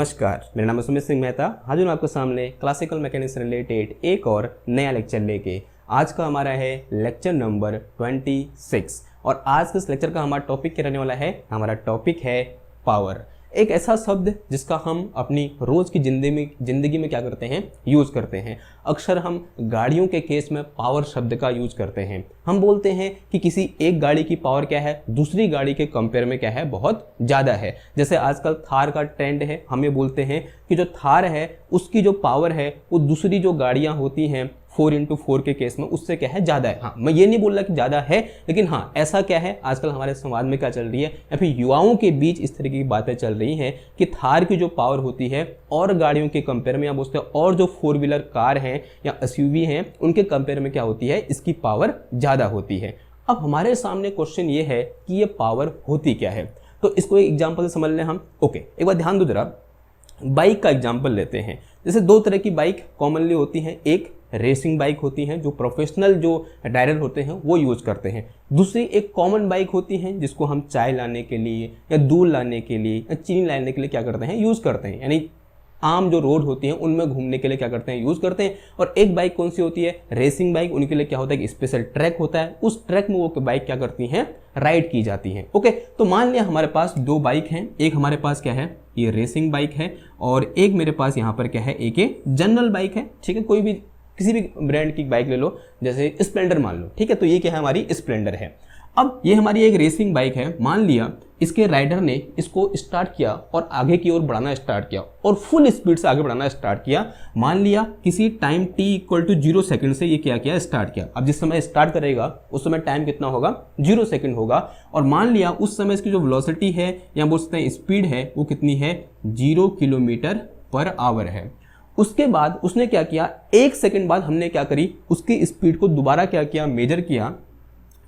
नमस्कार, मेरा नाम है सुमित सिंह मेहता। हाजिर हूँ आपके सामने क्लासिकल मैकेनिक्स से रिलेटेड एक और नया लेक्चर लेके। आज का हमारा है लेक्चर नंबर 26 और आज के इस लेक्चर का हमारा टॉपिक क्या रहने वाला है? हमारा टॉपिक है पावर। एक ऐसा शब्द जिसका हम अपनी रोज की जिंदगी में क्या करते हैं? यूज करते हैं। अक्सर हम गाड़ियों के केस में पावर शब्द का यूज करते हैं। हम बोलते हैं कि किसी एक गाड़ी की पावर क्या है, दूसरी गाड़ी के कंपेयर में क्या है, बहुत ज़्यादा है। जैसे आजकल थार का ट्रेंड है, हम ये बोलते हैं कि जो थार है उसकी जो पावर है वो दूसरी जो गाड़ियाँ होती हैं 4x4 के केस में उससे क्या है, ज़्यादा है। हाँ, मैं ये नहीं बोल रहा कि ज़्यादा है, लेकिन हाँ ऐसा क्या है, आजकल हमारे समाज में क्या चल रही है या फिर युवाओं के बीच इस तरीके की बातें चल रही हैं कि थार की जो पावर होती है और गाड़ियों के कंपेयर में, या बोलते हैं और जो 4 व्हीलर कार हैं या एसयूवी हैं उनके कंपेयर में क्या होती है, इसकी पावर ज़्यादा होती है। अब हमारे सामने क्वेश्चन ये है कि ये पावर होती क्या है, तो इसको एक एग्जाम्पल से समझ लें हम। ओके, एक बार ध्यान दो जरा, बाइक का एग्जाम्पल लेते हैं। जैसे दो तरह की बाइक कॉमनली होती हैं, एक रेसिंग बाइक होती हैं जो प्रोफेशनल जो राइडर होते हैं वो यूज़ करते हैं। दूसरी एक कॉमन बाइक होती है जिसको हम चाय लाने के लिए या दूध लाने के लिए या चीनी लाने के लिए क्या करते हैं, यूज़ करते हैं। यानी आम जो रोड होती हैं उनमें घूमने के लिए क्या करते हैं, यूज़ करते हैं। और एक बाइक कौन सी होती है? Racing bike. उनके लिए क्या होता है कि स्पेशल ट्रैक होता है, उस ट्रैक में वो बाइक क्या करती हैं, राइड की जाती हैं। ओके, तो मान लिया हमारे पास दो बाइक हैं। एक हमारे पास क्या है, ये रेसिंग बाइक है, और एक मेरे पास यहाँ पर क्या है, एक ये जनरल बाइक है। ठीक है, कोई भी किसी भी ब्रांड की बाइक ले लो, जैसे स्प्लेंडर मान लो। ठीक है, तो ये क्या है, हमारी स्प्लेंडर है। अब ये हमारी एक रेसिंग बाइक है। मान लिया इसके राइडर ने इसको स्टार्ट किया और आगे की ओर बढ़ाना स्टार्ट किया और फुल स्पीड से आगे बढ़ाना स्टार्ट किया। मान लिया किसी टाइम t = 0 सेकंड से ये क्या किया, स्टार्ट किया। अब जिस समय स्टार्ट करेगा उस समय टाइम कितना होगा, 0 सेकंड होगा। और मान लिया उस समय इसकी जो वेलोसिटी है या बोल सकते हैं स्पीड है वो कितनी है, 0 km/h है। उसके बाद उसने क्या किया, 1 सेकंड बाद हमने क्या करी, उसकी स्पीड को दोबारा क्या किया, मेजर किया,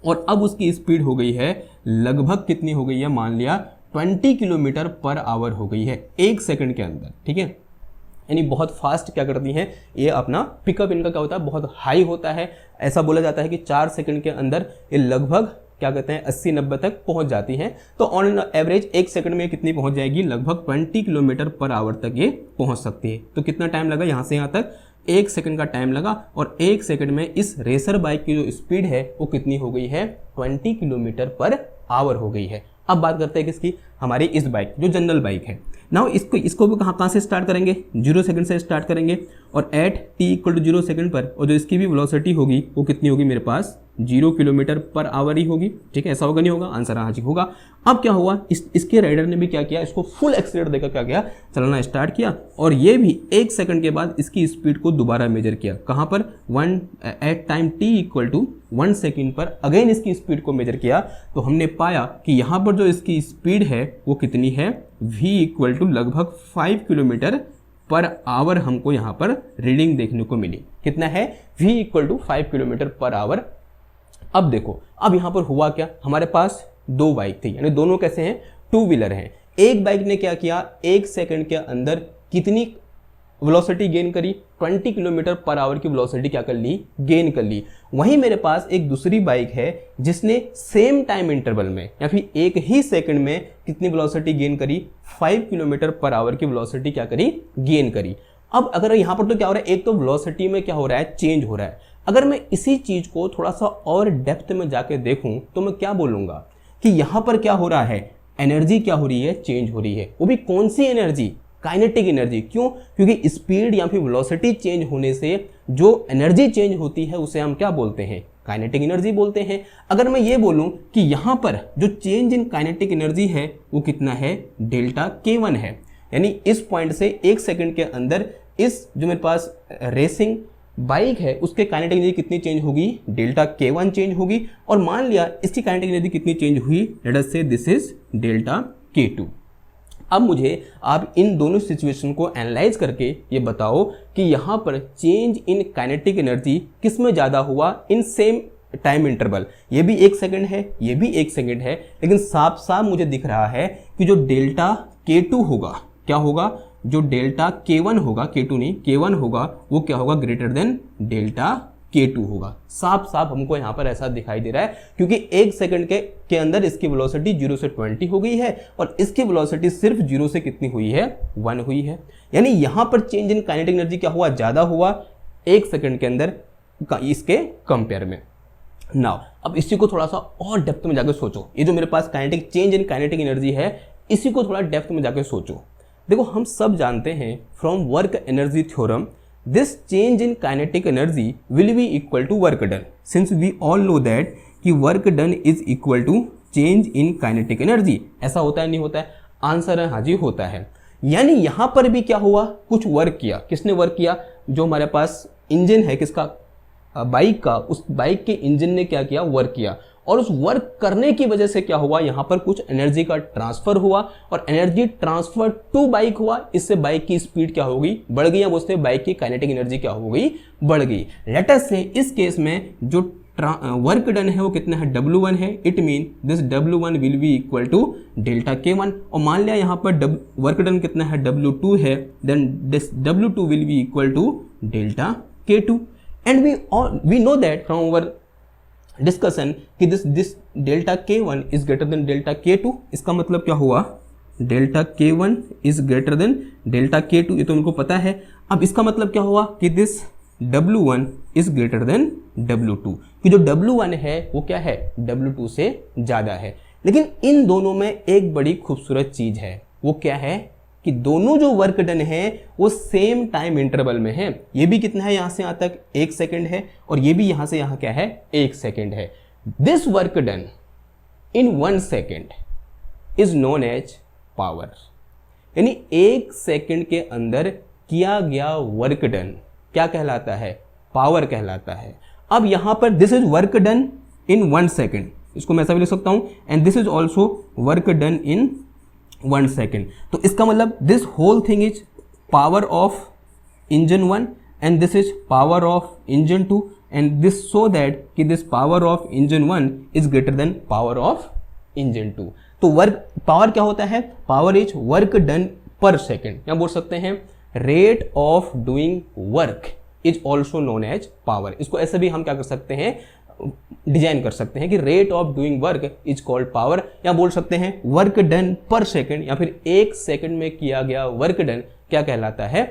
और अब उसकी स्पीड हो गई है लगभग कितनी हो गई है, मान लिया 20 km/h हो गई है 1 सेकंड के अंदर। ठीक है, यानी बहुत फास्ट क्या करती हैं ये, अपना पिकअप इनका क्या होता है, बहुत हाई होता है। ऐसा बोला जाता है कि 4 सेकंड के अंदर ये लगभग क्या कहते हैं 80-90 तक पहुंच जाती हैं। तो ऑन एवरेज 1 सेकंड में कितनी पहुंच जाएगी, लगभग 20 km/h तक ये पहुंच सकती है। तो कितना टाइम लगा यहाँ से यहाँ तक, 1 सेकंड का टाइम लगा। और 1 सेकंड में इस रेसर बाइक की जो स्पीड है वो कितनी हो गई है, 20 km/h हो गई है। अब बात करते हैं किसकी, हमारी इस बाइक जो जनरल बाइक है। नाउ इसको भी कहाँ से स्टार्ट करेंगे, 0 सेकंड से स्टार्ट करेंगे और एट t = 0 सेकंड पर, और जो इसकी भी वेलोसिटी होगी वो कितनी होगी, मेरे पास 0 km/h ही होगी। ठीक है, ऐसा होगा नहीं होगा, आंसर हाँ जी होगा। अब क्या हुआ, इसके राइडर ने भी क्या किया, इसको फुल एक्सीलरेटर देकर क्या किया, चलना स्टार्ट किया। और ये भी 1 सेकंड के बाद इसकी स्पीड को दोबारा मेजर किया। कहाँ पर, एट टाइम t = 1 सेकंड पर अगेन इसकी स्पीड को मेजर किया। तो हमने पाया कि यहाँ पर जो इसकी स्पीड है वो कितनी है, v = लगभग 5 km/h हमको यहाँ पर रीडिंग देखने को मिली। कितना है, v = 5 km/h। अब देखो, अब यहाँ पर हुआ क्या, हमारे पास दो बाइक थी, यानी दोनों कैसे हैं, 2 व्हीलर हैं। एक बाइक ने क्या किया, 1 सेकंड के अंदर कितनी वेलोसिटी गेन करी, 20 km/h की वेलोसिटी क्या कर ली, गेन कर ली। वहीं मेरे पास एक दूसरी बाइक है जिसने सेम टाइम इंटरवल में या फिर एक ही सेकंड में कितनी वेलोसिटी गेन करी, 5 km/h की वेलोसिटी क्या करी, गेन करी। अब अगर यहाँ पर तो क्या हो रहा है, एक तो वेलोसिटी में क्या हो रहा है, चेंज हो रहा है। अगर मैं इसी चीज को थोड़ा सा और डेप्थ में जाके देखूं तो मैं क्या बोलूंगा कि यहाँ पर क्या हो रहा है, एनर्जी क्या हो रही है, चेंज हो रही है। वो भी कौन सी एनर्जी, काइनेटिक एनर्जी। क्यों? क्योंकि स्पीड या फिर वेलोसिटी चेंज होने से जो एनर्जी चेंज होती है उसे हम क्या बोलते हैं, काइनेटिक एनर्जी बोलते हैं। अगर मैं ये बोलूं कि यहाँ पर जो चेंज इन काइनेटिक एनर्जी है वो कितना है, ΔK1 है। यानी इस पॉइंट से 1 सेकंड के अंदर इस जो मेरे पास रेसिंग बाइक है उसके काइनेटिक एनर्जी कितनी चेंज होगी, ΔK1 चेंज होगी। और मान लिया इसकी काइनेटिक एनर्जी कितनी चेंज हुई, late us say this is ΔK2। अब मुझे आप इन दोनों सिचुएशन को एनालाइज करके ये बताओ कि यहाँ पर चेंज इन काइनेटिक एनर्जी किस में ज़्यादा हुआ, इन सेम टाइम इंटरवल। ये भी 1 सेकंड है, ये भी 1 सेकंड है, लेकिन साफ साफ मुझे दिख रहा है कि जो ΔK2 होगा, क्या होगा, जो ΔK1 होगा, K2 नहीं K1 होगा, वो क्या होगा, ग्रेटर देन K2 होगा। साफ साफ हमको यहाँ पर ऐसा दिखाई दे रहा है, क्योंकि 1 सेकंड के अंदर इसकी वेलोसिटी 0 से 20 हो गई है और इसकी वेलोसिटी सिर्फ 0 से कितनी हुई है, 1 हुई है। यानी यहाँ पर चेंज इन काइनेटिक एनर्जी क्या हुआ, ज़्यादा हुआ 1 सेकंड के अंदर इसके कंपेयर में। नाउ अब इसी को थोड़ा सा और डेप्थ में जाकर सोचो, ये जो मेरे पास kinetic change in kinetic energy है, इसी को थोड़ा डेप्थ में जाकर सोचो। देखो हम सब जानते हैं from work energy theorem, this change in kinetic energy will be equal to work done, since we all know that कि work done is equal to change in kinetic energy. ऐसा होता है नहीं होता है? आंसर है हाँ जी होता है। यानी यहां पर भी क्या हुआ, कुछ वर्क किया। किसने वर्क किया? जो हमारे पास इंजन है किसका, बाइक का, उस बाइक के इंजन ने क्या किया, वर्क किया। और उस वर्क करने की वजह से क्या हुआ, यहां पर कुछ एनर्जी का ट्रांसफर हुआ और एनर्जी ट्रांसफर टू बाइक हुआ। इससे बाइक की स्पीड क्या हो गई, बढ़ गई। अब उससे बाइक की काइनेटिक एनर्जी क्या हो गई, बढ़ गई। लेट अस से इस केस में जो वर्क डन है वो कितना है, W1 है। It mean this W1 will be equal to delta K1। और मान लिया यहाँ पर वर्क डन कितना है, W2 है, then this W2 will be equal to delta K2। And we know that from our discussion कि this delta K1 is greater than delta K2। इसका मतलब क्या हुआ, delta K1 is greater than delta K2, ये तो उनको पता है। अब इसका मतलब क्या हुआ कि this W1 is greater then W2, कि जो W1 है वो क्या है, W2 से ज़्यादा है। लेकिन इन दोनों में एक बड़ी खूबसूरत चीज़ है, वो क्या है कि दोनों जो वर्क डन है वो सेम टाइम इंटरवल में है। ये भी कितना है, यहाँ से यहाँ तक 1 सेकेंड है और ये भी यहाँ से यहाँ क्या है, 1 सेकेंड है। This work done in 1 second is known as power. यानी 1 सेकेंड के अंदर किया गया वर्क डन क्या कहलाता है, पावर कहलाता है। अब यहां पर this is work done in 1 second, इसको मैं ऐसा भी लिख सकता हूं, and this is also work done in 1 second. तो इसका मतलब this whole thing is power of engine 1 and this is power of engine 2 and this so that कि this power of engine 1 is greater than power of engine 2। तो work power क्या होता है, power is work done पर second, या बोल सकते हैं rate of doing work is also known as power. इसको ऐसे भी हम क्या कर सकते हैं, डिजाइन कर सकते हैं कि rate of doing work is called power, या बोल सकते हैं वर्क डन पर सेकेंड, या फिर 1 सेकेंड में किया गया वर्क डन क्या कहलाता है,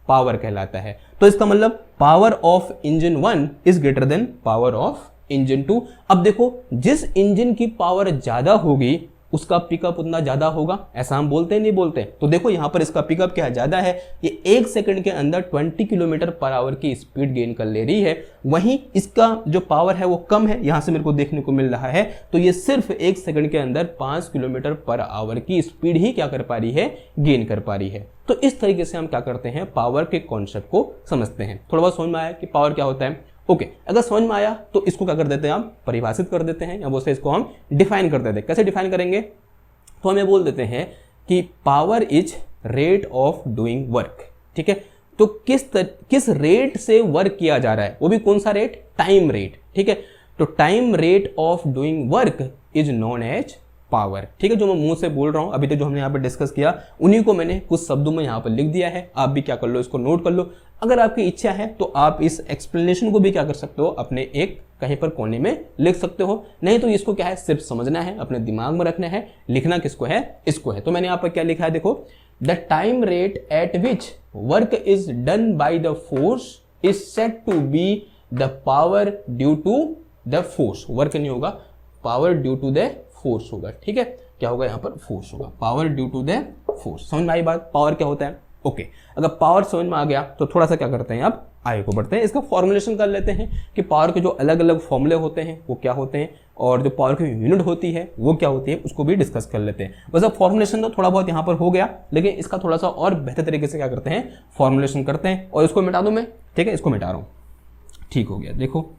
पावर कहलाता है। तो इसका मतलब power of engine 1 is greater than power of engine 2। अब देखो जिस इंजन की पावर ज्यादा होगी उसका पिकअप उतना ज्यादा होगा, ऐसा हम बोलते हैं नहीं बोलते? तो देखो यहाँ पर इसका पिकअप क्या ज्यादा है, ये 1 सेकंड के अंदर 20 किलोमीटर पर आवर की स्पीड गेन कर ले रही है। वहीं इसका जो पावर है वो कम है, यहाँ से मेरे को देखने को मिल रहा है। तो ये सिर्फ 1 सेकंड के अंदर 5 किलोमीटर पर आवर की स्पीड ही क्या कर पा रही है, गेन कर पा रही है। तो इस तरीके से हम क्या करते हैं, पावर के कॉन्सेप्ट को समझते हैं। थोड़ा बहुत समझ में आया कि पावर क्या होता है? ओके, अगर समझ में आया तो इसको क्या कर देते हैं, हम परिभाषित कर देते हैं, या बोलते हैं इसको हम डिफाइन कर देते हैं। कैसे डिफाइन करेंगे? तो हम ये बोल देते हैं कि power is rate of doing work. ठीक है, तो किस रेट से वर्क किया जा रहा है, वो भी कौन सा रेट, टाइम रेट। ठीक है, तो time rate of doing work is known as power. ठीक है, जो मैं मुंह से बोल रहा हूं अभी तक जो हमने यहाँ पर डिस्कस किया उन्हीं को मैंने कुछ शब्दों में यहाँ पर लिख दिया है। आप भी क्या कर लो, इसको नोट कर लो। अगर आपकी इच्छा है तो आप इस एक्सप्लेनेशन को भी क्या कर सकते हो, अपने एक कहीं पर कोने में लिख सकते हो। नहीं तो इसको क्या है, सिर्फ समझना है, अपने दिमाग में रखना है, लिखना किसको है, इसको है। तो मैंने यहाँ पर क्या लिखा है, देखो, the time rate at which work is done by the force is said to be the power due to the force. Work नहीं होगा, power due to the force होगा। ठीक है, क्या होगा यहाँ पर, फोर्स होगा, power due to the force. समझ में आई बात, पावर क्या होता है? ओके, अगर पावर समझ में आ गया तो थोड़ा सा क्या करते हैं, अब आगे को बढ़ते हैं, इसका फॉर्मुलेशन कर लेते हैं कि पावर के जो अलग अलग फॉर्मूले होते हैं वो क्या होते हैं, और जो पावर की यूनिट होती है वो क्या होती है, उसको भी डिस्कस कर लेते हैं। वैसे फॉर्मुलेशन तो थोड़ा बहुत यहाँ पर हो गया, लेकिन इसका थोड़ा सा और बेहतर तरीके से क्या करते हैं, फॉर्मुलेशन करते हैं। और इसको मिटा दूं मैं, ठीक है, इसको मिटा रहा हूँ, ठीक हो गया। देखो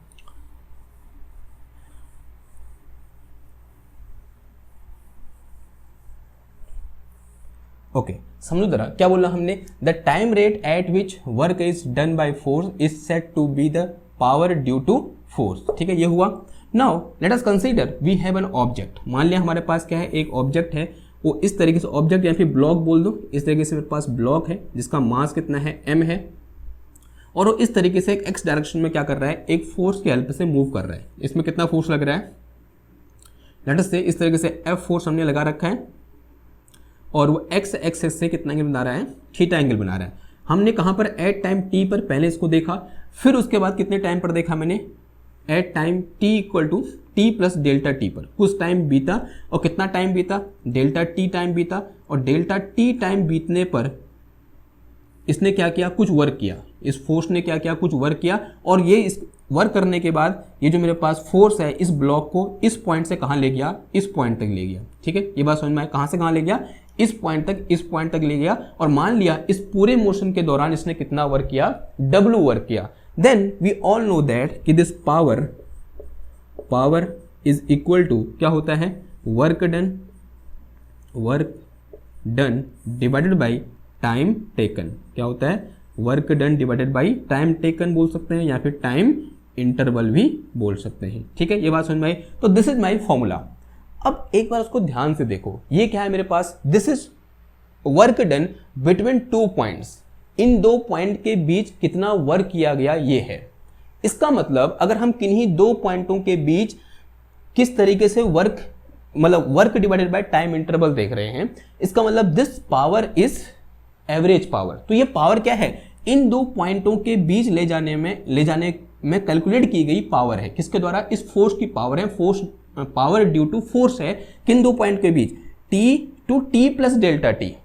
ओके, समझो जरा क्या बोला हमने, the time rate at which work is done by force is said to be the power due to force. ठीक है, ये हुआ। Now let us consider we have an object. मान लिया हमारे पास क्या है, एक ऑब्जेक्ट है, वो इस तरीके से ऑब्जेक्ट या फिर ब्लॉक बोल दो, इस तरीके से मेरे पास ब्लॉक है जिसका मास कितना है, m है, और वो इस तरीके से एक एक्स डायरेक्शन में क्या कर रहा है, एक फोर्स की हेल्प से मूव कर रहा है। इसमें कितना फोर्स लग रहा है, लेट अस से इस तरीके से एफ फोर्स हमने लगा रखा है और वो एक्स एक्सेस से कितना एंगल बना रहा है, थीटा एंगल बना रहा है। हमने कहाँ पर, एट टाइम टी पर पहले इसको देखा, फिर उसके बाद कितने टाइम पर देखा मैंने, at time T equal to T plus delta T पर कुछ टाइम बीता, और कितना टाइम बीता, डेल्टा टी टाइम बीता, और डेल्टा टी टाइम बीतने पर इसने क्या किया, कुछ वर्क किया, इस फोर्स ने क्या किया, कुछ वर्क किया, और ये इस वर्क करने के बाद ये जो मेरे पास फोर्स है इस ब्लॉक को इस पॉइंट से कहाँ ले गया, इस पॉइंट तक ले गया। ठीक है, ये बात समझ में आए, कहाँ से कहाँ ले गया, इस पॉइंट तक, इस पॉइंट तक ले गया, और मान लिया इस पूरे मोशन के दौरान इसने कितना वर्क किया, W वर्क किया। Then we all know that कि this power is equal to क्या होता है, work done divided by time taken. क्या होता है, work done divided by time taken बोल सकते हैं, या फिर टाइम इंटरवल भी बोल सकते हैं। ठीक है, ये बात समझ में आई। तो दिस इज माई फॉर्मूला। अब एक बार उसको ध्यान से देखो, ये क्या है मेरे पास, this is work done between 2 points. इन 2 पॉइंट के बीच कितना वर्क किया गया ये है। इसका मतलब अगर हम किन्हीं 2 पॉइंटों के बीच किस तरीके से वर्क, मतलब work divided by time interval देख रहे हैं, इसका मतलब this power is average power. तो ये पावर क्या है, इन 2 पॉइंटों के बीच ले जाने में कैलकुलेट की गई पावर है। किसके द्वारा, इस फोर्स की पावर है, force power due to force है किन 2 पॉइंट के बीच, T to T plus delta T.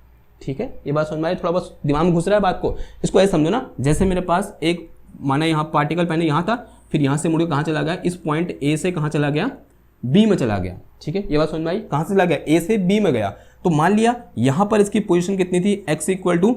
ठीक है, ये बात समझ में आई, थोड़ा बहुत दिमाग में घुस रहा है बात को। इसको ऐसे समझो ना, जैसे मेरे पास एक माना यहाँ पार्टिकल पहले यहाँ था, फिर यहाँ से मुड़ के कहाँ चला गया, इस पॉइंट ए से कहाँ चला गया, बी में चला गया। ठीक है, ये बात समझ में आई, कहाँ से चला गया, ए से बी में गया। तो मान लिया यहाँ पर इसकी पोजीशन कितनी थी, x इक्वल टू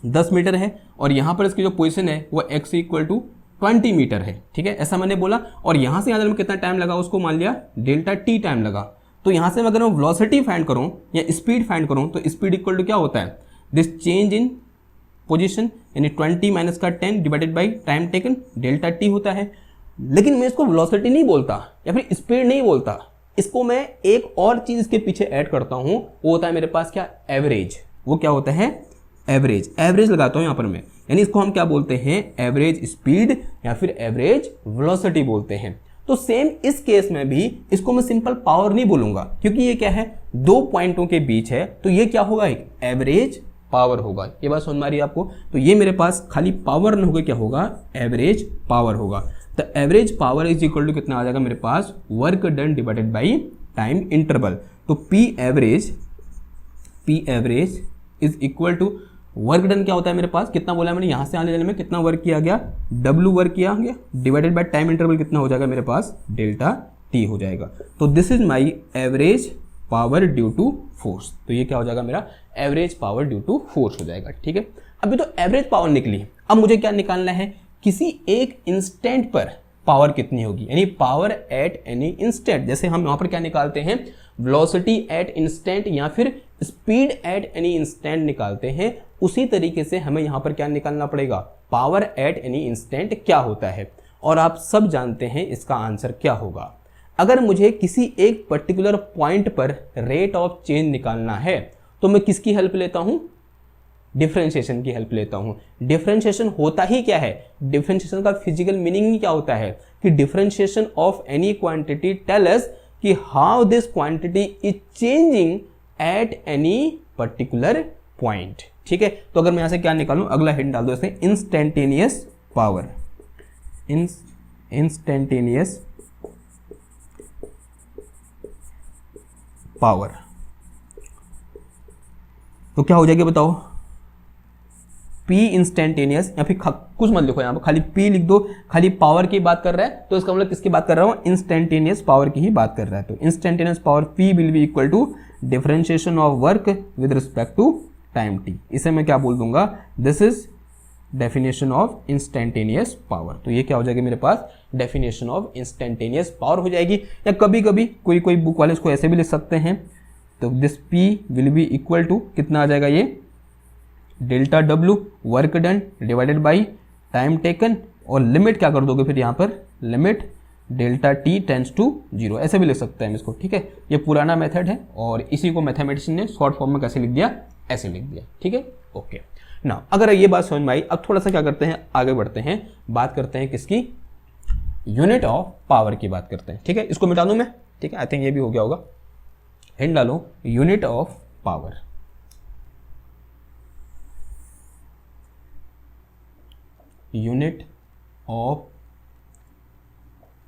10 मीटर है, और यहाँ पर इसकी जो पोजीशन है वो x इक्वल टू 20 मीटर है। ठीक है, ऐसा मैंने बोला, और यहाँ से यहाँ में कितना टाइम लगा, उसको मान लिया डेल्टा टी टाइम लगा। तो यहाँ से अगर मैं वेलोसिटी फाइंड करूँ या स्पीड फाइंड करूँ, तो स्पीड इक्वल टू क्या होता है, दिस चेंज इन पोजीशन, यानी 20 माइनस का 10 divided by time taken, delta T होता है। लेकिन मैं इसको वेलोसिटी नहीं बोलता या फिर स्पीड नहीं बोलता, इसको मैं एक और चीज इसके पीछे ऐड करता हूं, वो होता है मेरे पास क्या, एवरेज। वो क्या होता है, एवरेज। एवरेज लगाता हूं यहां पर मैं, यानी इसको हम क्या बोलते हैं, एवरेज स्पीड या फिर एवरेज वेलोसिटी बोलते हैं। तो सेम इस केस में भी इसको मैं सिंपल पावर नहीं बोलूंगा, क्योंकि ये क्या है, 2 पॉइंटों के बीच है, तो ये क्या होगा, एक एवरेज पावर होगा। ये बात समझ में आ रही है आपको। तो ये मेरे पास खाली पावर न होगा, क्या होगा, एवरेज पावर होगा। तो average power is equal to कितना आ जाएगा मेरे पास, work done divided by time interval. तो P average is equal to work done, क्या होता है मेरे पास, कितना बोला मैंने, यहाँ से आने जाने में कितना वर्क किया गया, W वर्क किया गया, डिवाइडेड बाय टाइम इंटरवल कितना हो जाएगा मेरे पास, डेल्टा T हो जाएगा। तो this is my average power due to force. तो ये क्या हो जाएगा मेरा, average power due to force हो जाएगा। ठीक है, अभी तो एवरेज पावर निकली, अब मुझे क्या निकालना है, किसी एक इंस्टेंट पर पावर कितनी होगी, यानी पावर एट एनी इंस्टेंट। जैसे हम यहाँ पर क्या निकालते हैं, वेलोसिटी एट इंस्टेंट या फिर स्पीड एट एनी इंस्टेंट निकालते हैं, उसी तरीके से हमें यहाँ पर क्या निकालना पड़ेगा, पावर एट एनी इंस्टेंट क्या होता है। और आप सब जानते हैं इसका आंसर क्या होगा। अगर मुझे किसी एक पर्टिकुलर पॉइंट पर रेट ऑफ चेंज निकालना है, तो मैं किसकी हेल्प लेता हूं, डिफरेंशिएशन की हेल्प लेता हूं। डिफरेंशिएशन होता ही क्या है, डिफरेंशिएशन का फिजिकल मीनिंग ही क्या होता है कि differentiation of any quantity tell us कि how this quantity is changing at any particular point. ठीक है, तो अगर मैं यहां से क्या निकालूं, अगला हिंट डाल दो इसमें, इंस्टेंटेनियस पावर, इंस्टेंटेनियस पावर, तो क्या हो जाएगी बताओ, P इंस्टेंटेनियस, या फिर कुछ मत लिखो, यहाँ पर खाली P लिख दो, खाली पावर की बात कर रहा है, तो इसका मतलब किसकी बात कर रहा हूँ, इंस्टेंटेनियस पावर की ही बात कर रहा है। तो instantaneous power P will be equal to differentiation of work with respect to time t। इसे मैं क्या बोल दूंगा, this is definition of instantaneous power. तो ये क्या हो जाएगी मेरे पास, डेफिनेशन ऑफ इंस्टेंटेनियस पावर हो जाएगी। या कभी कभी कोई बुक वाले इसको ऐसे भी लिख सकते हैं, तो this P will be equal to कितना आ जाएगा, ये delta W work done divided by time taken, और लिमिट क्या कर दोगे फिर यहाँ पर, limit delta T tends to 0, ऐसे भी लिख सकते हैं इसको। ठीक है, ये पुराना मेथड है और इसी को मैथमेटिशियन ने शॉर्ट फॉर्म में कैसे लिख दिया, ऐसे लिख दिया। ठीक है, ओके। ना अगर ये बात समझ में आई, अब थोड़ा सा क्या करते हैं, आगे बढ़ते हैं, बात करते हैं किसकी, यूनिट ऑफ पावर की बात करते हैं। ठीक है, इसको मिटा दूं मैं, ठीक है, आई थिंक ये भी हो गया होगा, हिंट डालो, unit of power. Unit of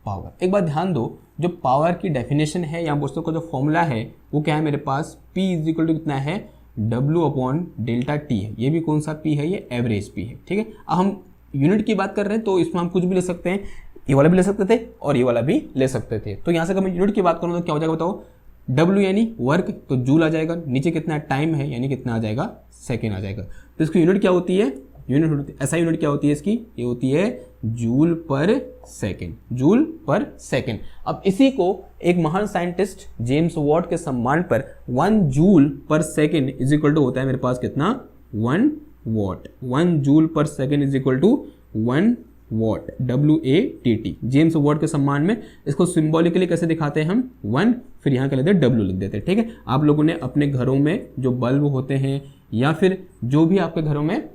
power, एक बात ध्यान दो, जो पावर की डेफिनेशन है या बोलते का जो फॉर्मूला है वो क्या है मेरे पास, P इज इक्वल टू कितना है, W अपॉन डेल्टा T है। ये भी कौन सा P है, ये एवरेज P है। ठीक है, अब हम यूनिट की बात कर रहे हैं तो इसमें हम कुछ भी ले सकते हैं, ये वाला भी ले सकते थे और ये वाला भी ले सकते थे। तो यहाँ से अगर मैं यूनिट की बात करूँ तो क्या हो जाएगा बताओ, W यानी वर्क, तो जूल आ जाएगा, नीचे कितना टाइम है यानी कितना आ जाएगा, सेकेंड आ जाएगा। तो इसकी यूनिट क्या होती है, यूनिट ऐसा यूनिट क्या होती है इसकी, ये होती है जूल पर सेकेंड, जूल पर सेकेंड। अब इसी को एक महान साइंटिस्ट जेम्स वॉट के सम्मान पर 1 जूल पर सेकेंड इज इक्वल टू होता है मेरे पास कितना, 1 वॉट। 1 जूल पर second is equal to 1 watt, WATT। James Watt के सम्मान में इसको सिंबॉलिकली कैसे दिखाते हैं हम, 1 फिर यहाँ क्या लेते हैं, W लिख देते हैं। ठीक है, आप लोगों ने अपने घरों में जो बल्ब होते हैं या फिर जो भी आपके घरों में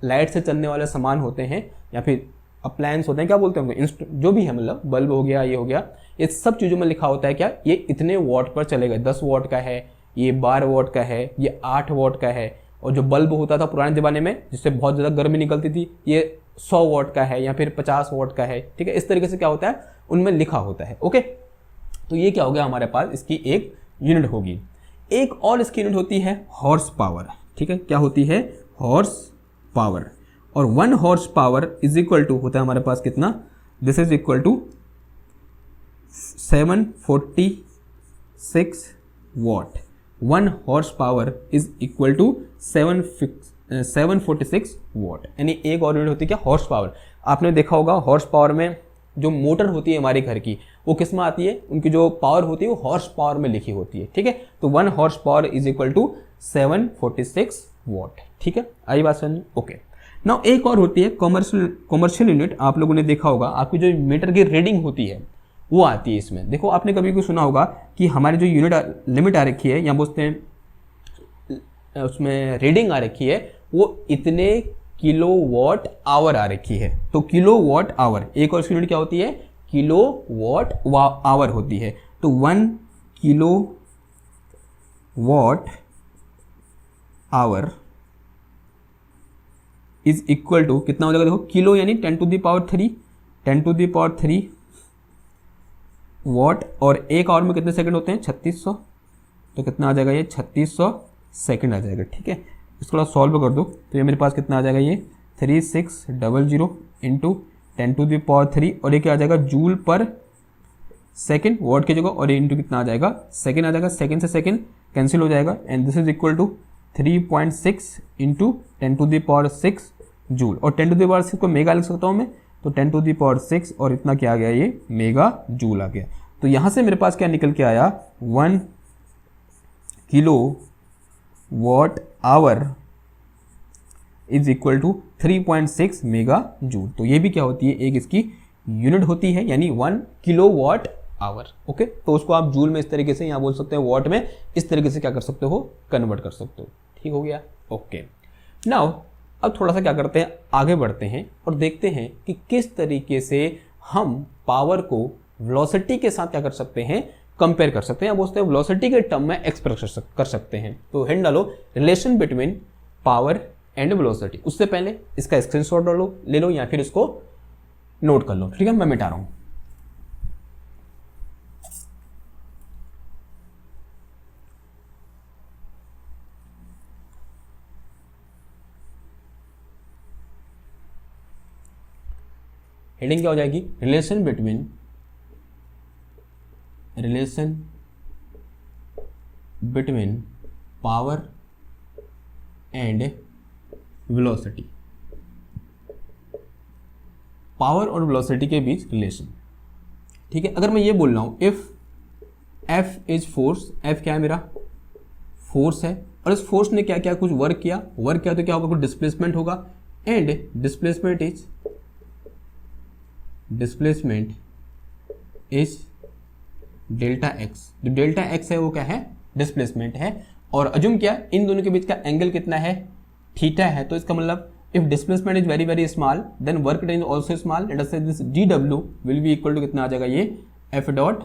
लाइट से चलने वाले सामान होते हैं या फिर अप्लायंस होते हैं, क्या बोलते हैं उनको, जो भी है, मतलब बल्ब हो गया, ये हो गया, ये सब चीज़ों में लिखा होता है क्या, ये इतने वॉट पर चलेगा, 10 वॉट का है, ये 12 वॉट का है, ये 8 वॉट का है। और जो बल्ब होता था पुराने ज़माने में जिससे बहुत ज़्यादा गर्मी निकलती थी, ये 100 वॉट का है या फिर 50 वॉट का है। ठीक है, इस तरीके से क्या होता है, उनमें लिखा होता है। ओके, तो ये क्या हो गया हमारे पास, इसकी एक यूनिट होगी। एक और इसकी यूनिट होती है हॉर्स पावर। ठीक है, क्या होती है, हॉर्स पावर। और 1 horse power is equal to होता है हमारे पास कितना, this is equal to 746 watt. 1 horse power is equal to 746 watt, यानी एक और यूनिट होती है क्या, हॉर्स पावर। आपने देखा होगा हॉर्स पावर में जो मोटर होती है हमारे घर की, वो किस में आती है, उनकी जो पावर होती है वो हॉर्स पावर में लिखी होती है। ठीक है, तो 1 horse power is equal to 746 watt. ठीक है, आई बात समझ, ओके। नाउ एक और होती है कॉमर्शियल यूनिट। आप लोगों ने देखा होगा, आपकी जो मीटर की रीडिंग होती है वो आती है इसमें। देखो, आपने कभी कोई सुना होगा कि हमारी जो यूनिट लिमिट आ रखी है या बोलते हैं उसमें रीडिंग आ रखी है, वो इतने किलो वॉट आवर आ रखी है। तो किलो वॉट आवर, एक और इसकी यूनिट क्या होती है, किलो वॉट आवर होती है। तो 1 kilowatt hour is equal to कितना हो जाएगा, देखो किलो यानी 10 टू द पावर 3 वॉट, और एक आवर में कितने सेकंड होते हैं, 3600। तो कितना आ जाएगा, ये 3600 सेकंड आ जाएगा। ठीक है, इसको थोड़ा सॉल्व कर दो तो ये मेरे पास कितना आ जाएगा, ये 3600 इंटू 10 टू द पावर 3, और ये क्या आ जाएगा, जूल पर सेकंड, वॉट की जगह, और ये इंटू कितना आ जाएगा, सेकंड आ जाएगा। सेकंड से सेकंड कैंसिल हो जाएगा, and this is equal to 3.6 into 10 to the power 6 joule. और 10 टू द पावर 6 को मेगा लिख सकता हूँ मैं, तो 10 टू द पावर 6 और इतना क्या आ गया, ये मेगा जूल आ गया। तो यहाँ से मेरे पास क्या निकल के आया, 1 kilowatt hour is equal to 3.6 megajoule. तो ये भी क्या होती है, एक इसकी यूनिट होती है, यानी 1 किलो वॉट आवर। ओके, तो उसको आप जूल में इस तरीके से, यहाँ बोल सकते हैं वॉट में इस तरीके से क्या कर सकते हो, कन्वर्ट कर सकते हो। ठीक हो गया, ओके। नाउ अब थोड़ा सा क्या करते हैं, आगे बढ़ते हैं और देखते हैं कि किस तरीके से हम पावर को वेलोसिटी के साथ क्या कर सकते हैं, कंपेयर कर सकते हैं, या बोलते हैं वेलोसिटी के टर्म में एक्सप्रेस कर सकते हैं। तो हिंट डालो, relation between power and velocity. उससे पहले इसका स्क्रीनशॉट ले लो या फिर इसको नोट कर लो। ठीक है, मैं मिटा रहा हूं। हेडिंग क्या हो जाएगी, relation between power and velocity. Power और वेलोसिटी के बीच रिलेशन। ठीक है, अगर मैं ये बोल रहा हूं, if F is force, F क्या है मेरा, फोर्स है, और इस फोर्स ने क्या किया, कुछ वर्क किया तो क्या होगा, कुछ डिस्प्लेसमेंट होगा, and displacement is delta x. जो डेल्टा एक्स है वो क्या है, डिस्प्लेसमेंट है। और अज्यूम किया इन दोनों के बीच का एंगल कितना है, थीटा है तो इसका मतलब if displacement is very very small then work done is also small, let us say this D W will be equal to कितना आ जाएगा, ये एफ डॉट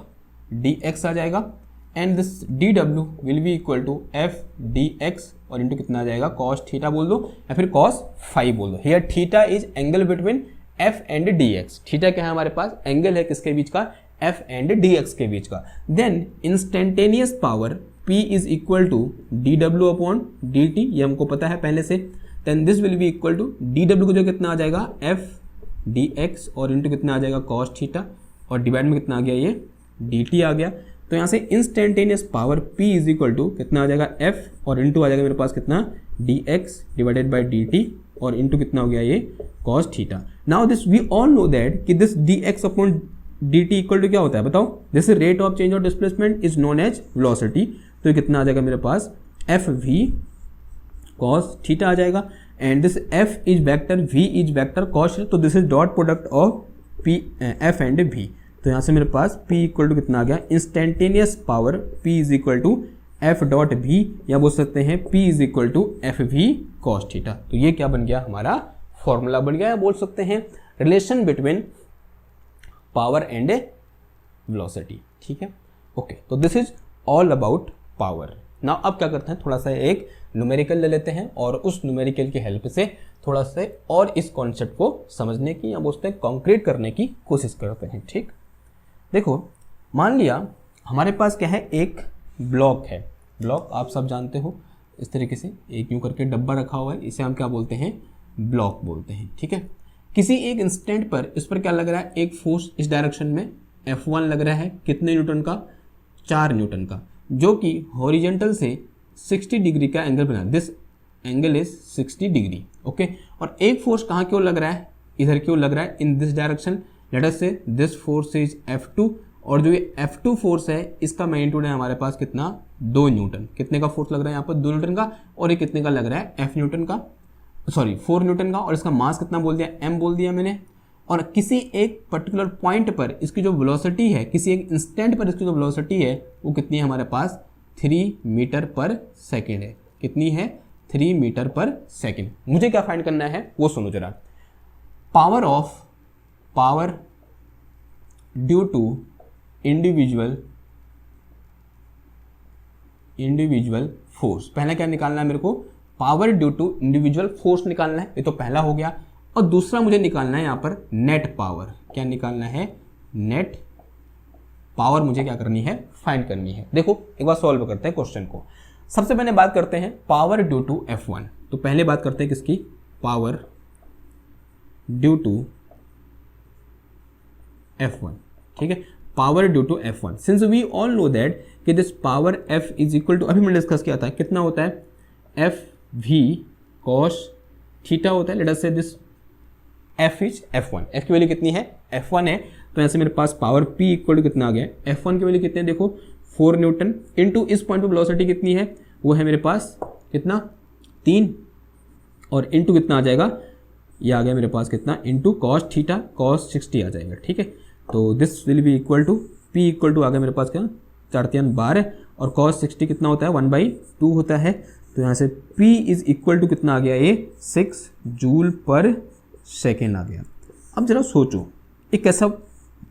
डी एक्स आ जाएगा, and this D W will be equal to F D X और into कितना आ जाएगा, कॉस थीटा बोल दो या फिर कॉस फाइव बोल दो। Here theta is angle between F and D x. Theta क्या है हमारे पास, एंगल है किसके बीच का, एफ एंड डी एक्स के बीच का। Then instantaneous power P is equal to D W upon D T, ये हमको पता है पहले से। Then this will be equal to D W को जो कितना आ जाएगा, एफ डी एक्स और इंटू कितना आ जाएगा, कॉस थीटा और डिवाइड में कितना आ गया, ये डी टी आ गया। तो यहाँ से instantaneous power P is equal to कितना आ जाएगा, F और इंटू आ जाएगा मेरे पास कितना, D X divided by D T और इंटू कितना हो गया, ये cos theta. Now this we all know that कि this D X upon D T equal to क्या होता है बताओ, this rate of change of displacement is known as velocity. तो कितना आ जाएगा मेरे पास, एफ वी कॉस थीटा आ जाएगा, and this F is vector, V is vector, cos, तो this is dot product of P F and V. तो यहाँ से मेरे पास P इक्वल टू कितना आ गया, instantaneous power P is equal to F dot V, या बोल सकते हैं P is equal to F V cos theta. तो ये क्या बन गया, हमारा फॉर्मूला बन गया, या बोल सकते हैं relation between power and velocity. ठीक है, ओके, तो this is all about power. Now अब क्या करते हैं, थोड़ा सा एक न्यूमेरिकल ले लेते हैं और उस न्यूमेरिकल की हेल्प से थोड़ा सा और इस कॉन्सेप्ट को समझने की या बोलते हैं कॉन्क्रीट करने की कोशिश करते हैं। ठीक, देखो मान लिया हमारे पास क्या है, एक ब्लॉक है। ब्लॉक आप सब जानते हो, इस तरीके से एक यूं करके डब्बा रखा हुआ है, इसे हम क्या बोलते हैं, ब्लॉक बोलते हैं। ठीक है, किसी एक इंस्टेंट पर इस पर क्या लग रहा है, एक फोर्स इस डायरेक्शन में F1 लग रहा है, कितने न्यूटन का, 4 न्यूटन का, जो कि हॉरिजेंटल से 60 डिग्री का एंगल बना, this angle is 60 degree. Okay, और एक फोर्स कहाँ क्यों लग रहा है, इधर क्यों लग रहा है, in this direction, late us say this force is F2, और जो ये F2 फोर्स है इसका मैग्नीट्यूड है हमारे पास कितना, 2 न्यूटन। कितने का फोर्स लग रहा है यहाँ पर, 2 न्यूटन का, और ये कितने का लग रहा है, F न्यूटन का, सॉरी 4 न्यूटन का, और इसका मास कितना बोल दिया, m बोल दिया मैंने। और किसी एक पर्टिकुलर पॉइंट पर इसकी जो वेलोसिटी है, किसी एक इंस्टेंट पर इसकी जो वेलोसिटी है वो कितनी है हमारे पास, 3 मीटर पर सेकेंड है। कितनी है, 3 मीटर पर सेकेंड। मुझे क्या फाइंड करना है वो सुनो जरा। Power due to individual force, पहला क्या निकालना है मेरे को, power due to individual force निकालना है, ये तो पहला हो गया। और दूसरा मुझे निकालना है यहाँ पर नेट पावर, क्या निकालना है, नेट पावर मुझे क्या करनी है, फाइंड करनी है। देखो एक बार सॉल्व करते हैं क्वेश्चन को। सबसे पहले बात करते हैं पावर ड्यू टू F1, तो पहले बात करते हैं किसकी, पावर ड्यू टू F1। ठीक है, power due to F1, since we all know that कि this power F is equal to, अभी मैंने डिस्कस किया था, कितना होता है, एफ वी कॉस थीटा होता है। Late us say this F is F1, F की वैल्यू कितनी है, F1 है, तो ऐसे मेरे पास पावर P इक्वल टू कितना आ गया, F1 की वैल्यू कितनी है, देखो 4 न्यूटन, इनटू इस पॉइंट पर वेलोसिटी कितनी है, वो है मेरे पास कितना, 3, और इनटू कितना आ जाएगा, ये आ गया मेरे पास कितना, इनटू कॉस थीटा, कॉस 60 आ जाएगा। ठीक है, तो this will be equal to P equal to आ गया मेरे पास क्या, 4×3 = 12, और कॉस 60 कितना होता है, 1/2 होता है। तो यहाँ से P इज इक्वल टू कितना आ गया, ये 6 जूल पर सेकेंड आ गया। अब जरा सोचो, एक कैसा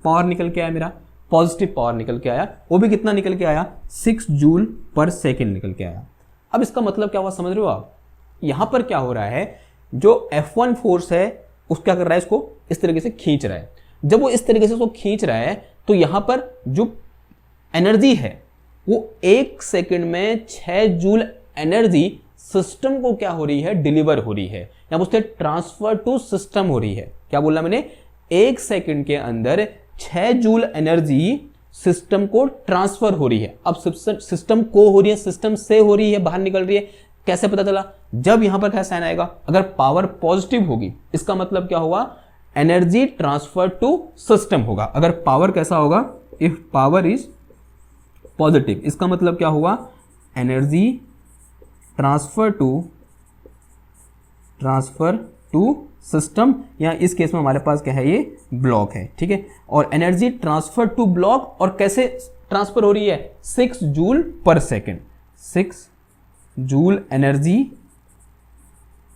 पावर निकल के आया मेरा, पॉजिटिव पावर निकल के आया, वो भी कितना निकल के आया, 6 जूल पर सेकेंड निकल के आया। अब इसका मतलब क्या हुआ समझ रहे हो आप, यहाँ पर क्या हो रहा है, जो F1 फोर्स है उस क्या कर रहा है, इसको इस तरीके से खींच रहा है। जब वो इस तरीके से उसको खींच रहा है तो यहाँ पर जो एनर्जी है वो 1 सेकेंड में 6 जूल एनर्जी सिस्टम को क्या हो रही है, डिलीवर हो रही है, या बोलते हैं ट्रांसफर टू सिस्टम हो रही है। क्या बोला मैंने, 1 सेकेंड के अंदर 6 जूल एनर्जी सिस्टम को ट्रांसफर हो रही है। अब सिस्टम को हो रही है, सिस्टम से हो रही है, बाहर निकल रही है, कैसे पता चला, जब यहां पर क्या साइन आएगा, अगर पावर पॉजिटिव होगी इसका मतलब क्या हुआ, एनर्जी ट्रांसफर टू सिस्टम होगा। अगर पावर कैसा होगा, इफ पावर इज पॉजिटिव, इसका मतलब क्या हुआ, एनर्जी ट्रांसफर टू सिस्टम, या इस केस में हमारे पास क्या है, ये ब्लॉक है। ठीक है, और एनर्जी ट्रांसफर टू ब्लॉक, और कैसे ट्रांसफर हो रही है, 6 जूल पर सेकेंड, 6 जूल एनर्जी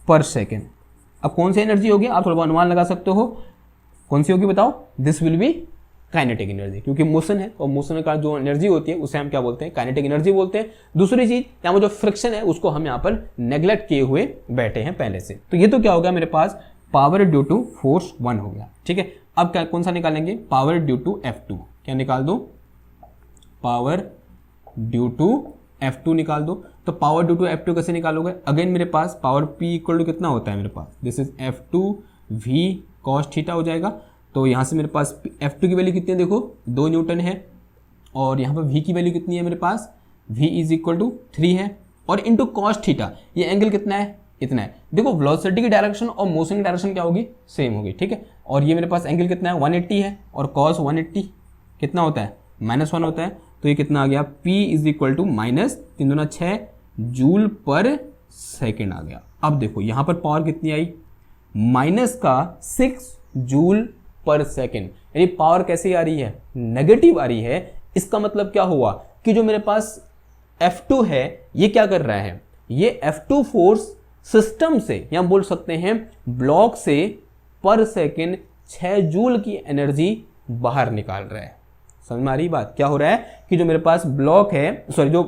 पर सेकेंड। अब कौन सी एनर्जी होगी, आप थोड़ा अनुमान लगा सकते हो, कौन सी होगी बताओ? This will B kinetic energy, क्योंकि मोशन है और मोशन का जो एनर्जी होती है उसे हम क्या बोलते हैं? काइनेटिक एनर्जी बोलते हैं। दूसरी चीज यहाँ पर जो फ्रिक्शन है उसको हम यहाँ पर नेग्लेक्ट किए हुए बैठे हैं पहले से। तो ये तो क्या हो गया मेरे पास? पावर ड्यू टू फोर्स 1 हो गया। ठीक है, अब क्या कौन सा निकालेंगे? Power due to F2। क्या निकाल दो? पावर ड्यू टू F2 निकाल दो। तो पावर ड्यू टू F2 कैसे निकालोगे? अगेन मेरे पास पावर P इक्वल टू कितना होता है मेरे पास? This is F2 V cos theta हो जाएगा। तो यहाँ से मेरे पास F2 की वैल्यू कितनी है? देखो 2 न्यूटन है, और यहाँ पर V की वैल्यू कितनी है मेरे पास? V इज इक्वल टू 3 है, और इंटू कॉस थीटा, ये एंगल कितना है? इतना है। देखो वेलोसिटी की डायरेक्शन और मोशन की डायरेक्शन क्या होगी? सेम होगी। ठीक है, और ये मेरे पास एंगल कितना है? 180 है, और कॉस 180 कितना होता है? -1 होता है। तो ये कितना आ गया? P इज इक्वल टू -3 दूना 6 जूल पर सेकेंड आ गया। अब देखो यहाँ पर पावर कितनी आई? -6 जूल पर सेकेंड, यानी पावर कैसी आ रही है? नेगेटिव आ रही है। इसका मतलब क्या हुआ कि जो मेरे पास F2 है ये क्या कर रहा है? ये F2 फोर्स सिस्टम से, या बोल सकते हैं ब्लॉक से पर सेकेंड 6 जूल की एनर्जी बाहर निकाल रहा है। समझ में आ रही बात? क्या हो रहा है कि जो मेरे पास ब्लॉक है, सॉरी जो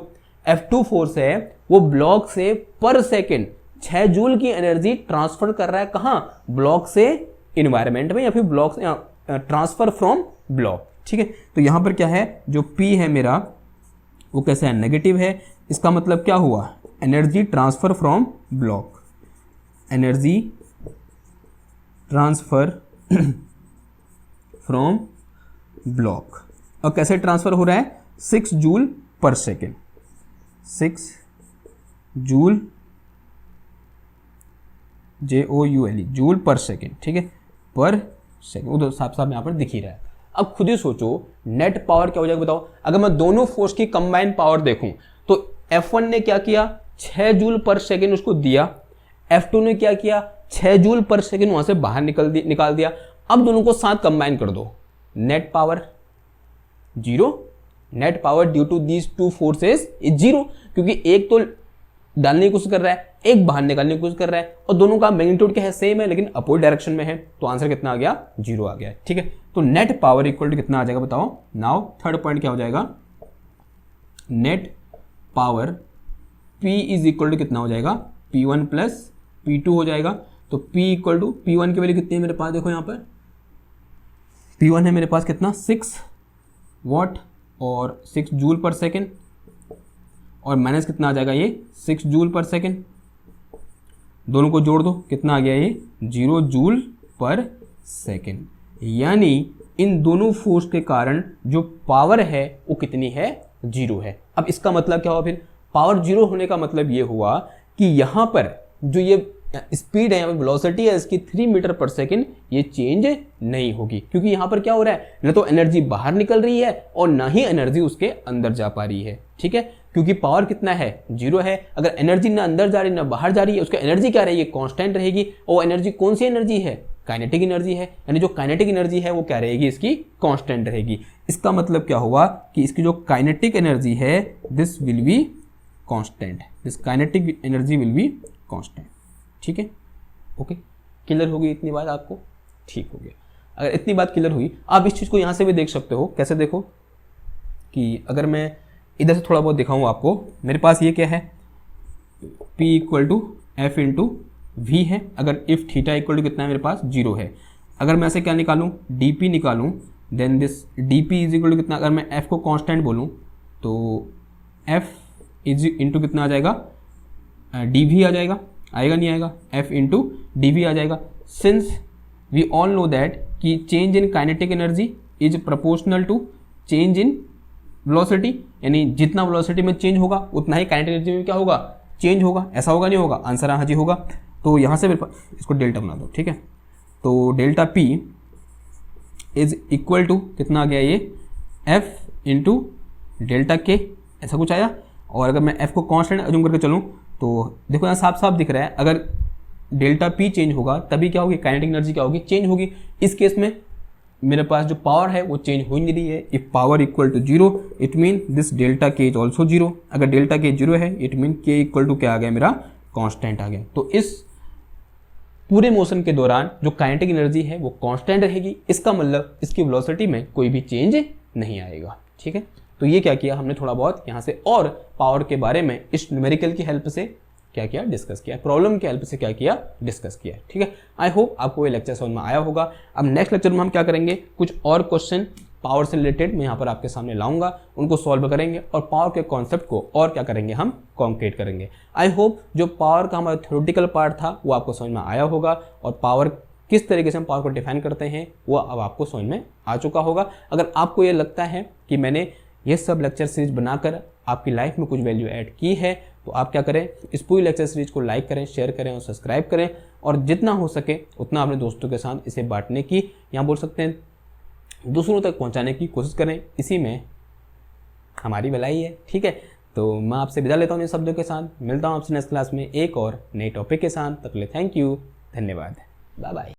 F2 फोर्स है वो ब्लॉक से पर सेकेंड 6 जूल की एनर्जी ट्रांसफर कर रहा है। कहाँ? ब्लॉक से इन्वायरमेंट में, या फिर ब्लॉक से ट्रांसफर फ्रॉम ब्लॉक। ठीक है, तो यहां पर क्या है? जो P है मेरा वो कैसा है? नेगेटिव है। इसका मतलब क्या हुआ? Energy transfer from block, energy transfer from block. और कैसे ट्रांसफर हो रहा है? 6 जूल पर सेकेंड, 6 जूल JOULE जूल पर सेकेंड। ठीक है, पर सेकेंड, वो तो साफ साफ यहाँ पर दिख ही रहा है। अब खुद ही सोचो नेट पावर क्या हो जाएगा बताओ? अगर मैं दोनों फोर्स की कंबाइंड पावर देखूं तो F1 ने क्या किया? 6 जूल पर सेकेंड उसको दिया, F2 ने क्या किया? 6 जूल पर सेकेंड वहां से बाहर निकाल दिया। अब दोनों को साथ कंबाइन कर दो, net power 0। Net power due to these two forces is 0, क्योंकि एक तो डालने की कोशिश कर रहा है, एक बाहर निकालने की कोशिश कर रहा है, और दोनों का मैग्नीट्यूड क्या है? सेम है, लेकिन अपोजिट डायरेक्शन में है। तो आंसर कितना आ गया? 0 आ गया। ठीक है, तो नेट पावर इक्वल टू कितना आ जाएगा बताओ? नाउ थर्ड पॉइंट क्या हो जाएगा? Net power P is equal to कितना हो जाएगा? P1 प्लस P2 हो जाएगा। तो P इक्वल टू P1 की वैल्यू कितनी है मेरे पास? देखो यहाँ पर P1 है मेरे पास कितना? 6 वॉट और 6 जूल पर सेकेंड, और माइनस कितना आ जाएगा? ये 6 जूल पर सेकेंड। दोनों को जोड़ दो, कितना आ गया? ये 0 जूल पर सेकेंड। यानी इन दोनों फोर्स के कारण जो पावर है वो कितनी है? 0 है। अब इसका मतलब क्या हुआ फिर? पावर 0 होने का मतलब ये हुआ कि यहां पर जो ये स्पीड है या वेलोसिटी है इसकी 3 मीटर पर सेकेंड, ये चेंज नहीं होगी, क्योंकि यहां पर क्या हो रहा है? ना तो एनर्जी बाहर निकल रही है और ना ही एनर्जी उसके अंदर जा पा रही है। ठीक है, क्योंकि पावर कितना है? 0 है। अगर एनर्जी ना अंदर जा रही ना बाहर जा रही है, उसकी एनर्जी क्या रहेगी? कांस्टेंट रहेगी। और एनर्जी कौन सी एनर्जी है? काइनेटिक एनर्जी है। यानी जो काइनेटिक एनर्जी है वो क्या रहेगी? इसकी कांस्टेंट रहेगी। इसका मतलब क्या हुआ कि इसकी जो काइनेटिक एनर्जी है this will be constant, this kinetic energy will be constant. ठीक है, ओके, क्लियर होगी इतनी बात आपको? ठीक हो गया। अगर इतनी बात क्लियर हुई, आप इस चीज को यहां से भी देख सकते हो। कैसे देखो कि अगर मैं इधर से थोड़ा बहुत दिखाऊं आपको, मेरे पास ये क्या है? P equal to F into V है। अगर इफ थीटा इक्वल टू कितना है मेरे पास? 0 है। अगर मैं ऐसे क्या निकालूं? DP निकालूं, then this DP is equal to कितना? अगर मैं F को कांस्टेंट बोलूं तो F इज इंटू कितना आ जाएगा? DV आ जाएगा, आएगा नहीं आएगा? F इंटू DV आ जाएगा। Since we all know that कि change in kinetic energy is proportional to change in velocity, यानी जितना वेलोसिटी में चेंज होगा उतना ही काइनेटिक एनर्जी में क्या होगा? चेंज होगा। ऐसा होगा नहीं होगा? आंसर हाँ जी होगा। तो यहाँ से इसको डेल्टा बना दो। ठीक है, तो delta P is equal to कितना आ गया? ये F इंटू डेल्टा K, ऐसा कुछ आया। और अगर मैं F को कांस्टेंट अज्यूम करके चलूँ तो देखो यहाँ साफ साफ दिख रहा है, अगर डेल्टा P चेंज होगा तभी क्या होगी? काइनेटिक एनर्जी क्या होगी? चेंज होगी। इस केस में मेरे पास जो पावर है वो चेंज हो नहीं रही है। If power equal to 0 it mean this delta K is also 0। अगर डेल्टा K 0 है it mean K equal to क्या आ गया? मेरा कांस्टेंट आ गया। तो इस पूरे मोशन के दौरान जो काइनेटिक एनर्जी है वो कांस्टेंट रहेगी, इसका मतलब इसकी वेलोसिटी में कोई भी चेंज नहीं आएगा। ठीक है, तो ये क्या किया हमने, थोड़ा बहुत यहाँ से और पावर के बारे में इस न्यूमेरिकल की हेल्प से क्या किया, डिस्कस किया, प्रॉब्लम की हेल्प से क्या किया, डिस्कस किया। ठीक है, आई होप आपको ये लेक्चर समझ में आया होगा। अब नेक्स्ट लेक्चर में हम क्या करेंगे, कुछ और क्वेश्चन पावर से रिलेटेड मैं यहाँ पर आपके सामने लाऊंगा, उनको सॉल्व करेंगे और पावर के कॉन्सेप्ट को और क्या करेंगे, हम कॉन्क्रीट करेंगे। आई होप जो पावर का हमारा थ्योरेटिकल पार्ट था वो आपको समझ में आया होगा और पावर किस तरीके से हम पावर को डिफाइन करते हैं वो अब आपको समझ में आ चुका होगा। अगर आपको ये लगता है कि मैंने ये सब लेक्चर सीरीज बनाकर आपकी लाइफ में कुछ वैल्यू ऐड की है तो आप क्या करें, इस पूरी लेक्चर सीरीज को लाइक करें, शेयर करें और सब्सक्राइब करें और जितना हो सके उतना अपने दोस्तों के साथ इसे बांटने की, यहाँ बोल सकते हैं दूसरों तक पहुँचाने की कोशिश करें, इसी में हमारी भलाई है। ठीक है, तो मैं आपसे विदा लेता हूँ इन शब्दों के साथ, मिलता हूँ आपसे नेक्स्ट क्लास में एक और नए टॉपिक के साथ। तब तक के लिए थैंक यू, धन्यवाद, बाय बाय।